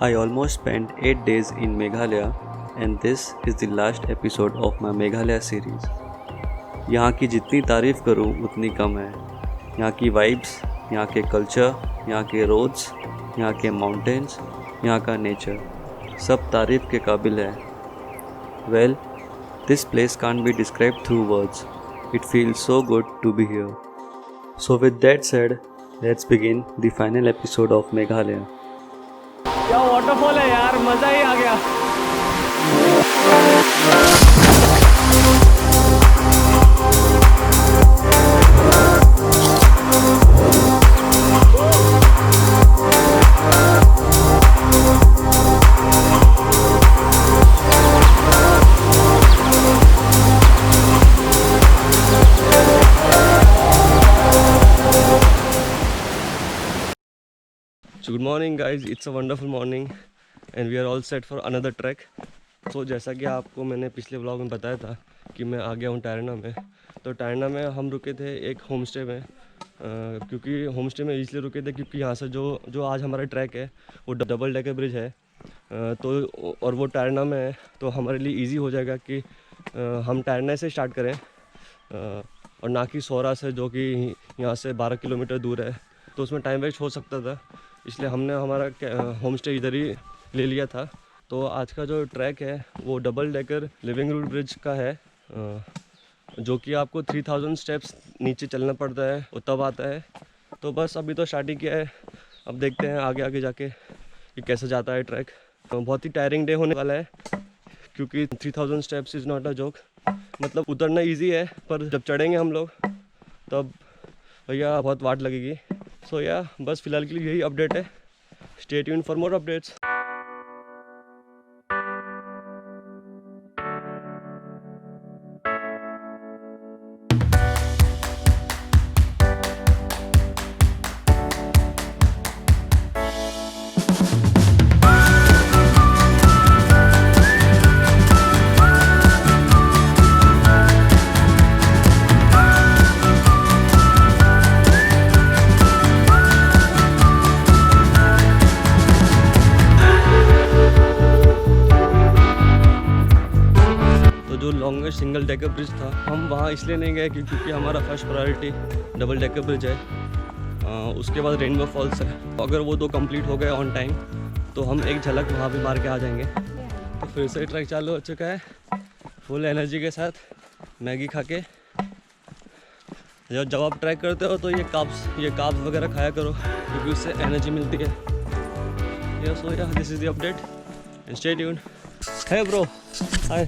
I almost spent 8 days in Meghalaya and this is the last episode of my Meghalaya series. यहाँ की जितनी तारीफ़ करूँ उतनी कम है. यहाँ की वाइब्स, यहाँ के कल्चर, यहाँ के रोड्स, यहाँ के माउंटेन्स, यहाँ का नेचर, सब तारीफ़ के काबिल है. Well, this place can't be described through words. It feels so good to be here. So with that said, let's begin the final episode of Meghalaya. क्या वाटरफॉल है यार, मज़ा ही आ गया. Good morning guys, it's a wonderful morning and we are all set for another trek. So जैसा कि आपको मैंने पिछले व्लॉग में बताया था कि मैं आ गया हूँ टायरना में. तो टायरना में हम रुके थे एक होम स्टे में, क्योंकि होम स्टे में इसलिए रुके थे क्योंकि यहाँ से जो आज हमारा ट्रैक है वो डबल डेकर ब्रिज है. तो और वो टायरना में है तो हमारे लिए इजी हो जाएगा कि हम टायरना से स्टार्ट करें और ना कि सौरा से, जो कि यहाँ से 12 किलोमीटर दूर है. तो उसमें टाइम वेस्ट हो सकता था, इसलिए हमने हमारा होम स्टे इधर ही ले लिया था. तो आज का जो ट्रैक है वो double decker living root bridge का है, जो कि आपको 3000 स्टेप्स नीचे चलना पड़ता है और तब आता है. तो बस अभी तो स्टार्टिंग किया है, अब देखते हैं आगे आगे जाके कि कैसे जाता है ट्रैक. बहुत ही टायरिंग डे होने वाला है क्योंकि 3000 steps is not a joke. मतलब उतरना ईजी है पर जब चढ़ेंगे हम लोग तब भैया बहुत वाट लगेगी. सो या बस फ़िलहाल के लिए यही अपडेट है. Stay tuned for more updates. जो लॉन्गेस्ट सिंगल डेकर ब्रिज था हम वहाँ इसलिए नहीं गए क्योंकि हमारा first priority double decker bridge है. उसके बाद रेनबो फॉल्स है. अगर वो दो कंप्लीट हो गए ऑन टाइम तो हम एक झलक वहाँ भी मार के आ जाएंगे. तो फिर से ट्रैक चालू हो चुका है फुल एनर्जी के साथ, मैगी खा के. जब आप ट्रैक करते हो तो ये काब्स वगैरह खाया करो क्योंकि उससे एनर्जी मिलती है. So ya this is the update and stay tuned. Hey bro, hi.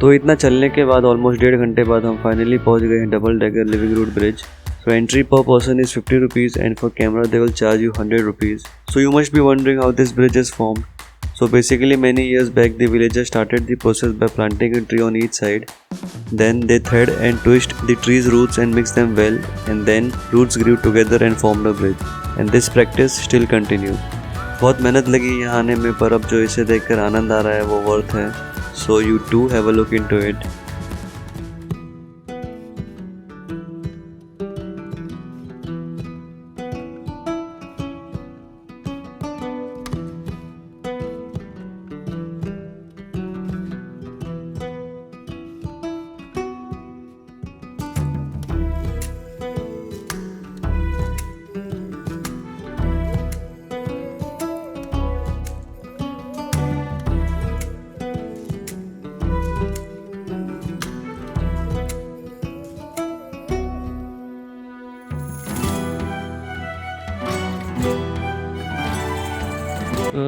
तो इतना चलने के बाद ऑलमोस्ट 1.5 घंटे बाद हम फाइनली पहुंच गए हैं double decker living root bridge. So entry per person is 50 rupees and for camera they will charge you 100 rupees. So you must be wondering how this bridge is formed. So basically many years back the villagers started the process by planting a tree on each side. Then they thread and twist the tree's roots and mix them well, and then roots grew together and formed a bridge. And this practice still continues. बहुत मेहनत लगी यहाँ आने में, पर अब जो इसे देखकर आनंद आ रहा है वो वर्थ है. So you too have a look into it.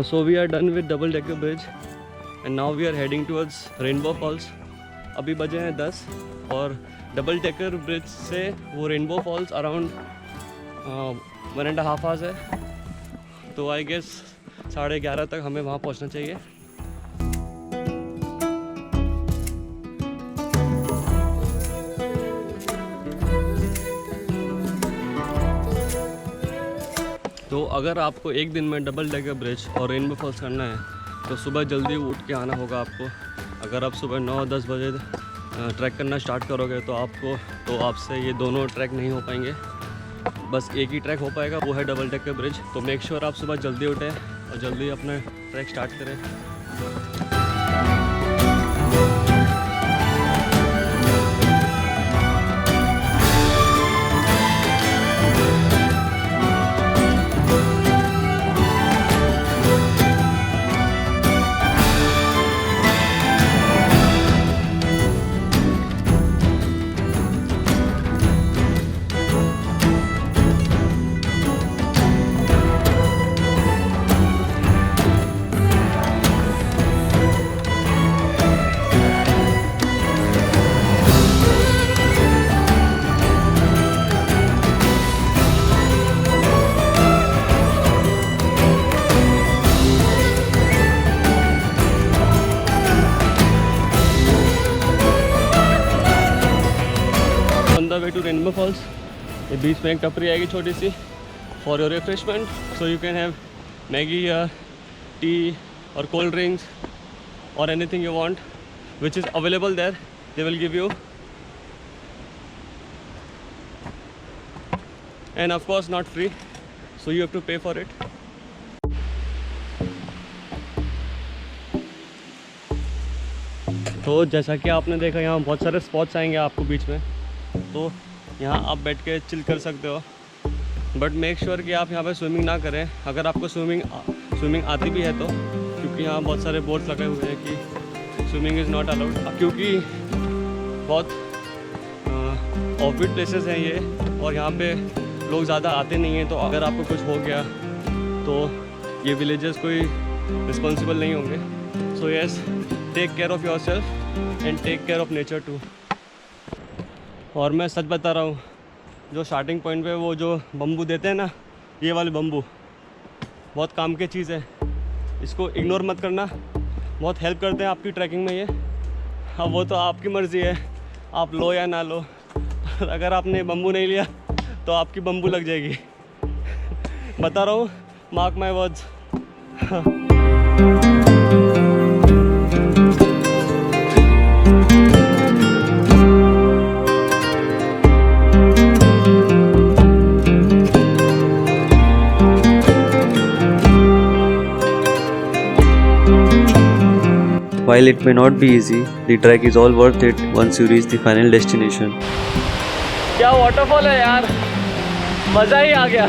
So we are done with double decker bridge and now we are heading towards Rainbow Falls. अभी बजे हैं 10 और डबल डेकर ब्रिज से वो रेनबो फॉल्स अराउंड 1.5 आवर्स है, तो I guess 11:30 तक हमें वहाँ पहुँचना चाहिए। तो अगर आपको एक दिन में डबल डेकर ब्रिज और रेनबो फॉल्स करना है तो सुबह जल्दी उठ के आना होगा आपको। अगर आप सुबह 9-10 बजे ट्रैक करना स्टार्ट करोगे तो आपसे ये दोनों ट्रैक नहीं हो पाएंगे, बस एक ही ट्रैक हो पाएगा, वो है डबल डेकर ब्रिज। तो मेक श्योर आप सुबह जल्दी उठें और जल्दी अपना ट्रैक स्टार्ट करें। वे टू रेनबो फॉल्स, ये बीच में एक टपरी आएगी छोटी सी for your refreshment, so you can have Maggi या टी और कोल्ड ड्रिंक्स और anything you want which is available there. They will give you, and of course not free, so you have to pay for it. तो जैसा कि आपने देखा यहाँ बहुत सारे स्पॉट्स आएंगे आपको बीच में, तो यहाँ आप बैठ के चिल कर सकते हो, बट मेक श्योर कि आप यहाँ पे स्विमिंग ना करें अगर आपको स्विमिंग आती भी है तो, क्योंकि यहाँ बहुत सारे बोर्ड्स लगे हुए हैं कि स्विमिंग इज़ नॉट अलाउड, क्योंकि बहुत ऑफबीट प्लेसेस हैं ये और यहाँ पे लोग ज़्यादा आते नहीं हैं। तो अगर आपको कुछ हो गया तो ये विलेजेस कोई रिस्पॉन्सिबल नहीं होंगे। So yes, take care of your self and take care of nature too. और मैं सच बता रहा हूँ, जो स्टार्टिंग पॉइंट पे वो जो बम्बू देते हैं ना, ये वाले बम्बू बहुत काम की चीज़ है, इसको इग्नोर मत करना, बहुत हेल्प करते हैं आपकी ट्रैकिंग में ये। अब वो तो आपकी मर्ज़ी है, आप लो या ना लो। अगर आपने बम्बू नहीं लिया तो आपकी बम्बू लग जाएगी। बता रहा हूँ, mark my words. While it may not be easy, the trek is all worth it once you reach the final destination. क्या वाटरफॉल है यार, मज़ा ही आ गया।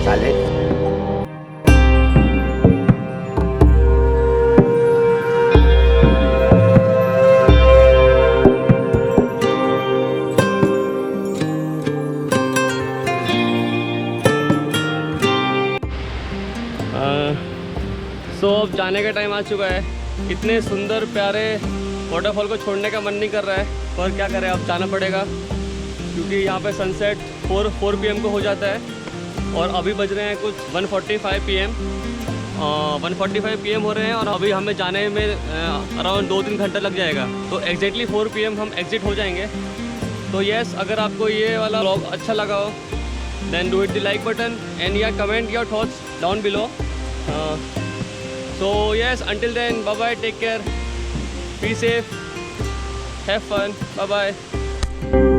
साले सो अब जाने का टाइम आ चुका है। इतने सुंदर प्यारे वाटरफॉल को छोड़ने का मन नहीं कर रहा है, पर क्या करें, अब जाना पड़ेगा क्योंकि यहाँ पे सनसेट 4 PM को हो जाता है और अभी बज रहे हैं कुछ 1:45 PM 1:45 PM हो रहे हैं और अभी हमें जाने में अराउंड 2-3 घंटा लग जाएगा। तो एग्जैक्टली 4 PM हम एग्जिट हो जाएंगे। तो यस, अगर आपको ये वाला व्लॉग अच्छा लगा हो then do hit the like button and ya comment your thoughts down below. So yes, until then, bye bye, take care, be safe, have fun, bye bye.